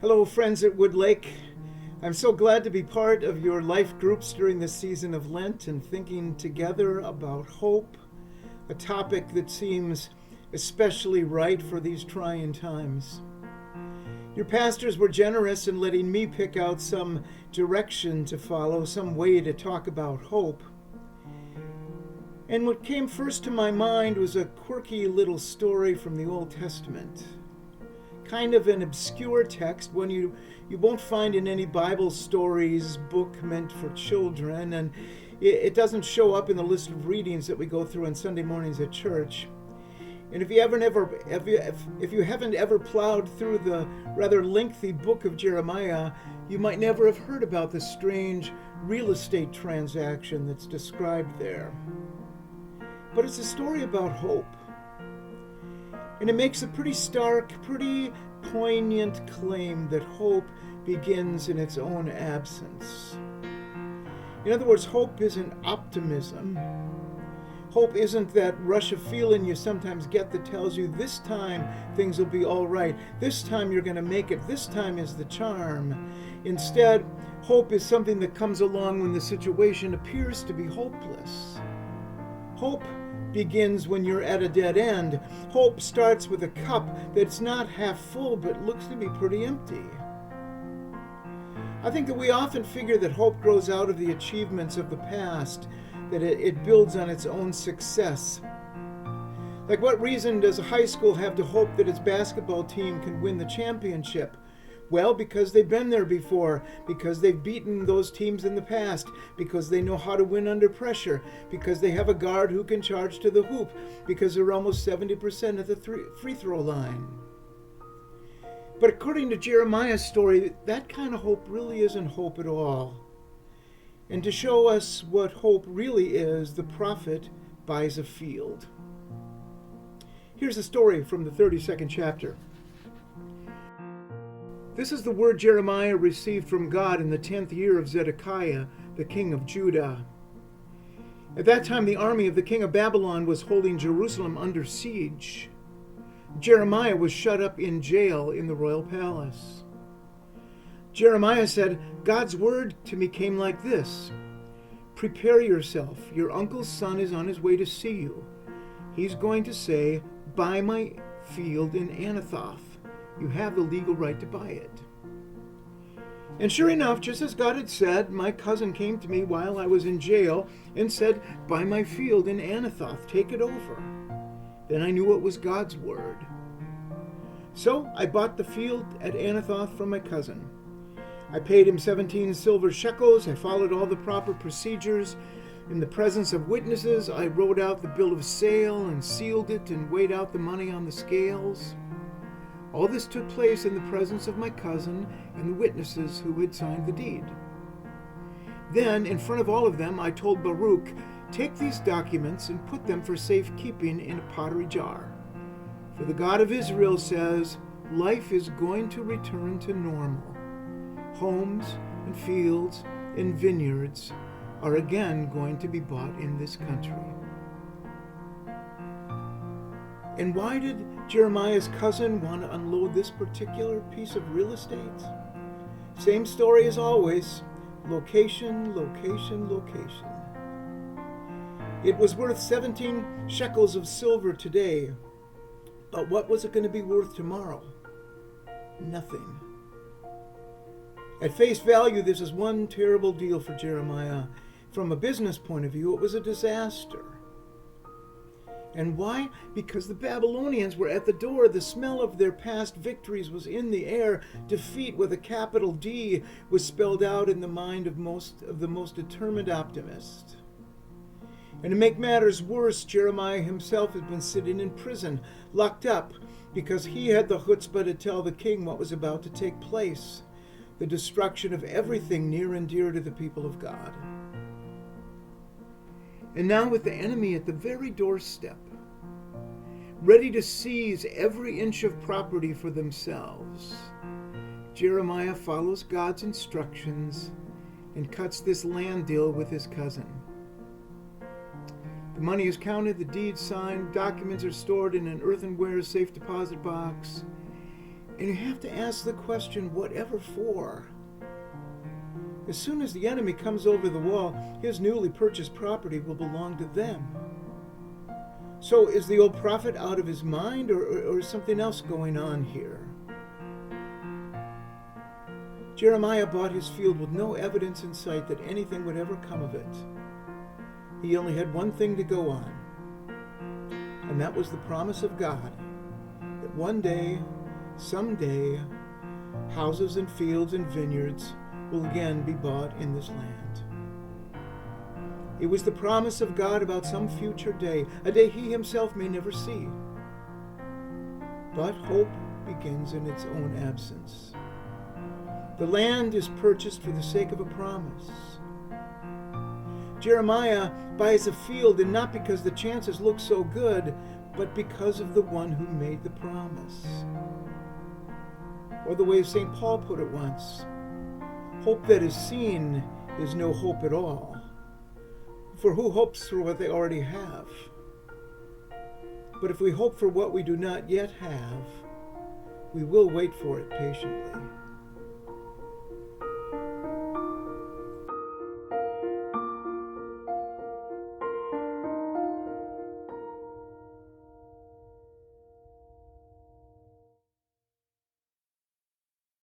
Hello, friends at Wood Lake. I'm so glad to be part of your life groups during this season of Lent and thinking together about hope, a topic that seems especially right for these trying times. Your pastors were generous in letting me pick out some direction to follow, some way to talk about hope. And what came first to my mind was a quirky little story from the Old Testament. Kind of an obscure text, one you won't find in any Bible stories book meant for children, and it doesn't show up in the list of readings that we go through on Sunday mornings at church. And if you haven't ever plowed through the rather lengthy book of Jeremiah, you might never have heard about the strange real estate transaction that's described there. But it's a story about hope. And it makes a pretty stark, pretty poignant claim that hope begins in its own absence. In other words, hope isn't optimism. Hope isn't that rush of feeling you sometimes get that tells you this time things will be all right. This time you're going to make it. This time is the charm. Instead, hope is something that comes along when the situation appears to be hopeless. Hope begins when you're at a dead end. Hope starts with a cup that's not half full but looks to be pretty empty. I think that we often figure that hope grows out of the achievements of the past, that it builds on its own success. Like, what reason does a high school have to hope that its basketball team can win the championship? Well, because they've been there before, because they've beaten those teams in the past, because they know how to win under pressure, because they have a guard who can charge to the hoop, because they're almost 70% at the free throw line. But according to Jeremiah's story, that kind of hope really isn't hope at all. And to show us what hope really is, the prophet buys a field. Here's a story from the 32nd chapter. This is the word Jeremiah received from God in the 10th year of Zedekiah, the king of Judah. At that time, the army of the king of Babylon was holding Jerusalem under siege. Jeremiah was shut up in jail in the royal palace. Jeremiah said, God's word to me came like this: prepare yourself. Your uncle's son is on his way to see you. He's going to say, buy my field in Anathoth. You have the legal right to buy it. And sure enough, just as God had said, my cousin came to me while I was in jail and said, buy my field in Anathoth, take it over. Then I knew it was God's word. So I bought the field at Anathoth from my cousin. I paid him 17 silver shekels. I followed all the proper procedures. In the presence of witnesses, I wrote out the bill of sale and sealed it and weighed out the money on the scales. All this took place in the presence of my cousin and the witnesses who had signed the deed. Then, in front of all of them, I told Baruch, take these documents and put them for safekeeping in a pottery jar. For the God of Israel says, life is going to return to normal. Homes and fields and vineyards are again going to be bought in this country. And why did Jeremiah's cousin want to unload this particular piece of real estate? Same story as always. Location, location, location. It was worth 17 shekels of silver today. But what was it going to be worth tomorrow? Nothing. At face value, this is one terrible deal for Jeremiah. From a business point of view, it was a disaster. And why? Because the Babylonians were at the door. The smell of their past victories was in the air. Defeat with a capital D was spelled out in the mind of the most determined optimist. And to make matters worse, Jeremiah himself had been sitting in prison, locked up, because he had the chutzpah to tell the king what was about to take place: the destruction of everything near and dear to the people of God. And now, with the enemy at the very doorstep, ready to seize every inch of property for themselves, Jeremiah follows God's instructions and cuts this land deal with his cousin. The money is counted, the deeds signed, documents are stored in an earthenware safe deposit box, And you have to ask the question, whatever for? As soon as the enemy comes over the wall, his newly purchased property will belong to them. So is the old prophet out of his mind, or is something else going on here? Jeremiah bought his field with no evidence in sight that anything would ever come of it. He only had one thing to go on, and that was the promise of God that one day, someday, houses and fields and vineyards will again be bought in this land. It was the promise of God about some future day, a day he himself may never see. But hope begins in its own absence. The land is purchased for the sake of a promise. Jeremiah buys a field, and not because the chances look so good, but because of the one who made the promise. Or the way St. Paul put it once, hope that is seen is no hope at all. For who hopes for what they already have? But if we hope for what we do not yet have, we will wait for it patiently.